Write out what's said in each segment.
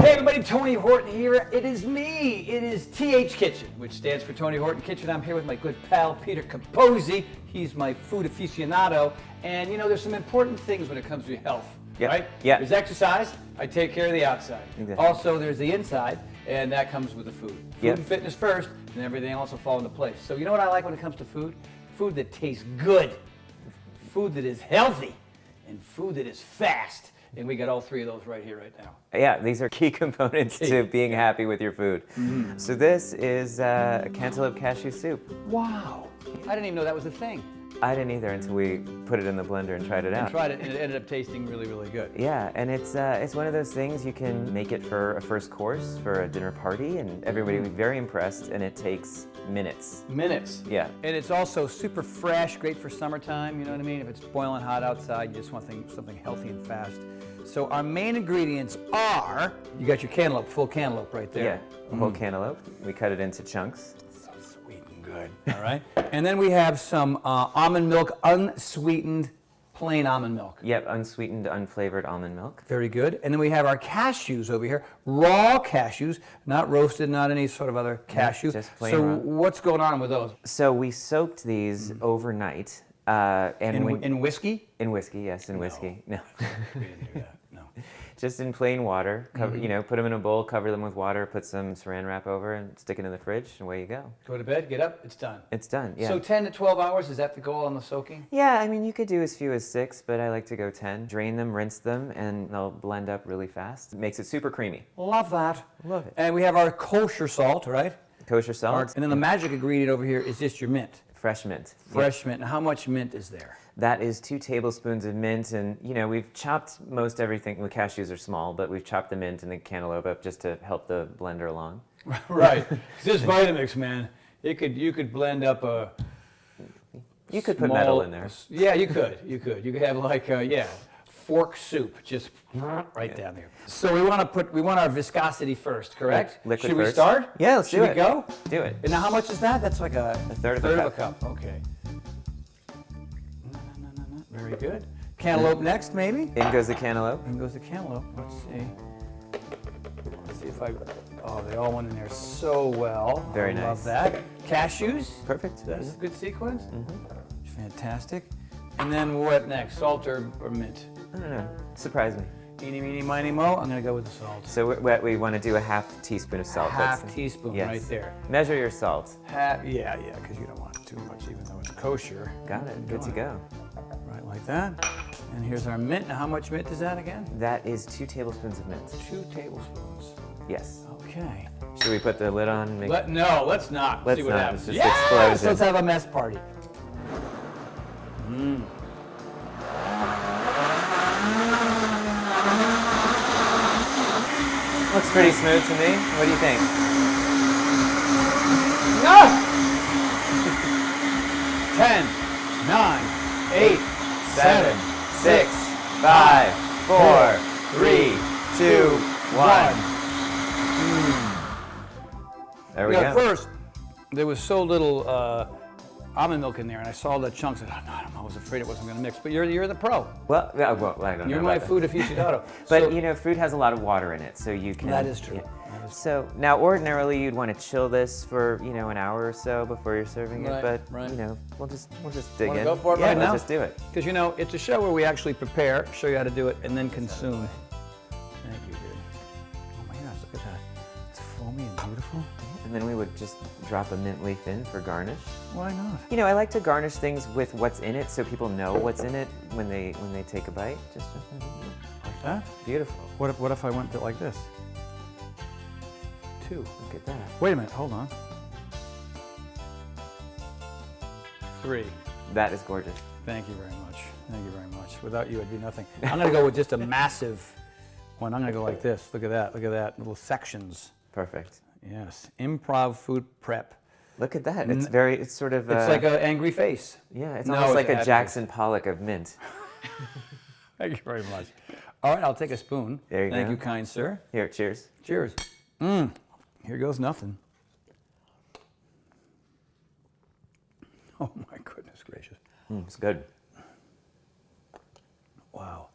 Hey everybody, Tony Horton here. It is me. It is TH Kitchen, which stands for Tony Horton Kitchen. I'm here with my good pal, Peter Capozzi. He's my food aficionado. And you know, there's some important things when it comes to your health, right? Yeah. There's exercise. I take care of the outside. Exactly. Also, there's the inside, and that comes with the food. Food and fitness first, and everything else will fall into place. So you know what I like when it comes to food? Food that tastes good, food that is healthy, and food that is fast. And we got all three of those right here, right now. Yeah, these are key components to being happy with your food. So this is Cantaloupe Cashew soup. Wow. I didn't even know that was a thing. I didn't either until we put it in the blender and tried it out. I tried it, and it ended up tasting really, really good. Yeah, and it's one of those things you can make it for a first course, for a dinner party, and everybody will be very impressed, and it takes minutes. Minutes. Yeah. And it's also super fresh, great for summertime, you know what I mean? If it's boiling hot outside, you just want something healthy and fast. So our main ingredients are, you got your cantaloupe, full cantaloupe right there. Yeah, whole cantaloupe. We cut it into chunks. So sweet and good. All right. And then we have some almond milk, unsweetened, plain almond milk. Yep, unsweetened, unflavored almond milk. Very good. And then we have our cashews over here, raw cashews, not roasted, not any sort of other cashew. Just plain so raw. what's going on with those? So we soaked these overnight. And In whiskey? In whiskey, yes, in whiskey. No. We didn't do that. No. Just in plain water. Cover, you know, put them in a bowl, cover them with water, put some saran wrap over, and stick it in the fridge, and away you go. Go to bed, get up, it's done. It's done. Yeah. So 10 to 12 hours, is that the goal on the soaking? Yeah, I mean, you could do as few as 6, but I like to go 10. Drain them, rinse them, and they'll blend up really fast. It makes it super creamy. Love that. Love it. And we have our kosher salt, right? Kosher salt. And then the magic ingredient over here is just your mint. Fresh mint. Fresh mint. And how much mint is there? That is 2 tablespoons of mint, and you know, we've chopped most everything. The cashews are small, but we've chopped the mint and the cantaloupe up just to help the blender along. Right. This Vitamix, man, you could blend up a. You could put metal in there. Yeah, you could. You could have like fork soup, just right down there. So we want our viscosity first, correct? Liquid Should we first. start? Yeah, let's do it. Should we go? Do it. And now how much is that? That's like a third of a cup. Okay. Very good. Cantaloupe next, maybe? In goes the cantaloupe. In goes the cantaloupe. Let's see. Let's see if oh, they all went in there so well. Very I love nice. that. Cashews. Perfect. That's a good sequence. Fantastic. And then what next? Salt or mint? I don't know. Surprise me. Eeny, meeny, miny, mo. I'm going to go with the salt. So we want to do a half teaspoon of salt. Half teaspoon yes. right there. Measure your salt. Yeah, because you don't want too much, even though it's kosher. Got it. Good to go. Right like that. And here's our mint. Now, how much mint is that again? That is 2 tablespoons of mint. 2 tablespoons. Yes. Okay. Should we put the lid on? And make... No, let's not. Let's see what not. happens. It's just Yes! explosion. Let's have a mess party. Looks pretty smooth to me. What do you think? No! 10, 9, 8, 7, 6, 5, 4, 3, 2, 1. There we go. First, there was so little almond milk in there, and I saw the chunks, and I was afraid it wasn't going to mix. But you're the pro. Well, I don't know. You're my about food aficionado. But So- you know, food has a lot of water in it, so you can. That is true. yeah. That is So now, ordinarily, you'd want to chill this for an hour or so before you're serving Right, it. But right. you know, we'll just dig Wanna in. go for it yeah, right let's now? just do it. Because it's a show where we actually prepare, show you how to do it, and then consume. Thank you, dude. Oh my gosh, look at that. It's foamy and beautiful. And then we would just drop a mint leaf in for garnish. Why not? You know, I like to garnish things with what's in it, so people know what's in it when they take a bite. Just Like that? beautiful. What if I went to like this? 2. Look at that. Wait a minute, hold on. 3. That is gorgeous. Thank you very much. Thank you very much. Without you, I'd be nothing. I'm going to go with just a massive one. I'm going to go like this. Look at that. Look at that. Little sections. Perfect. Yes. Improv food prep. Look at that. It's sort of. It's like an angry face. Yeah, it's No, almost like it's a Jackson Pollock of mint. Thank you very much. All right, I'll take a spoon. There you Thank go. you, kind sir. Here, cheers. Cheers. Here goes nothing. Oh my goodness gracious. It's good. Wow.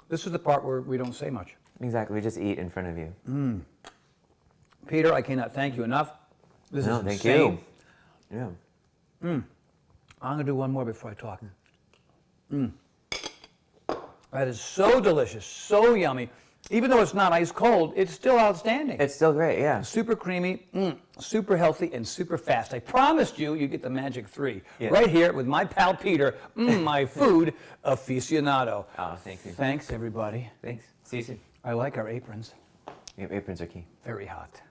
This is the part where we don't say much. Exactly. We just eat in front of you. Peter, I cannot thank you enough. This is Thank insane. you. Yeah. I'm going to do one more before I talk. That is so delicious, so yummy. Even though it's not ice cold, it's still outstanding. It's still great, yeah. Super creamy, super healthy, and super fast. I promised you get the magic 3. Yeah. Right here with my pal Peter, my food aficionado. Oh, thank you. Thanks, everybody. Thanks. See you soon. I like our aprons. Aprons are key. Very hot.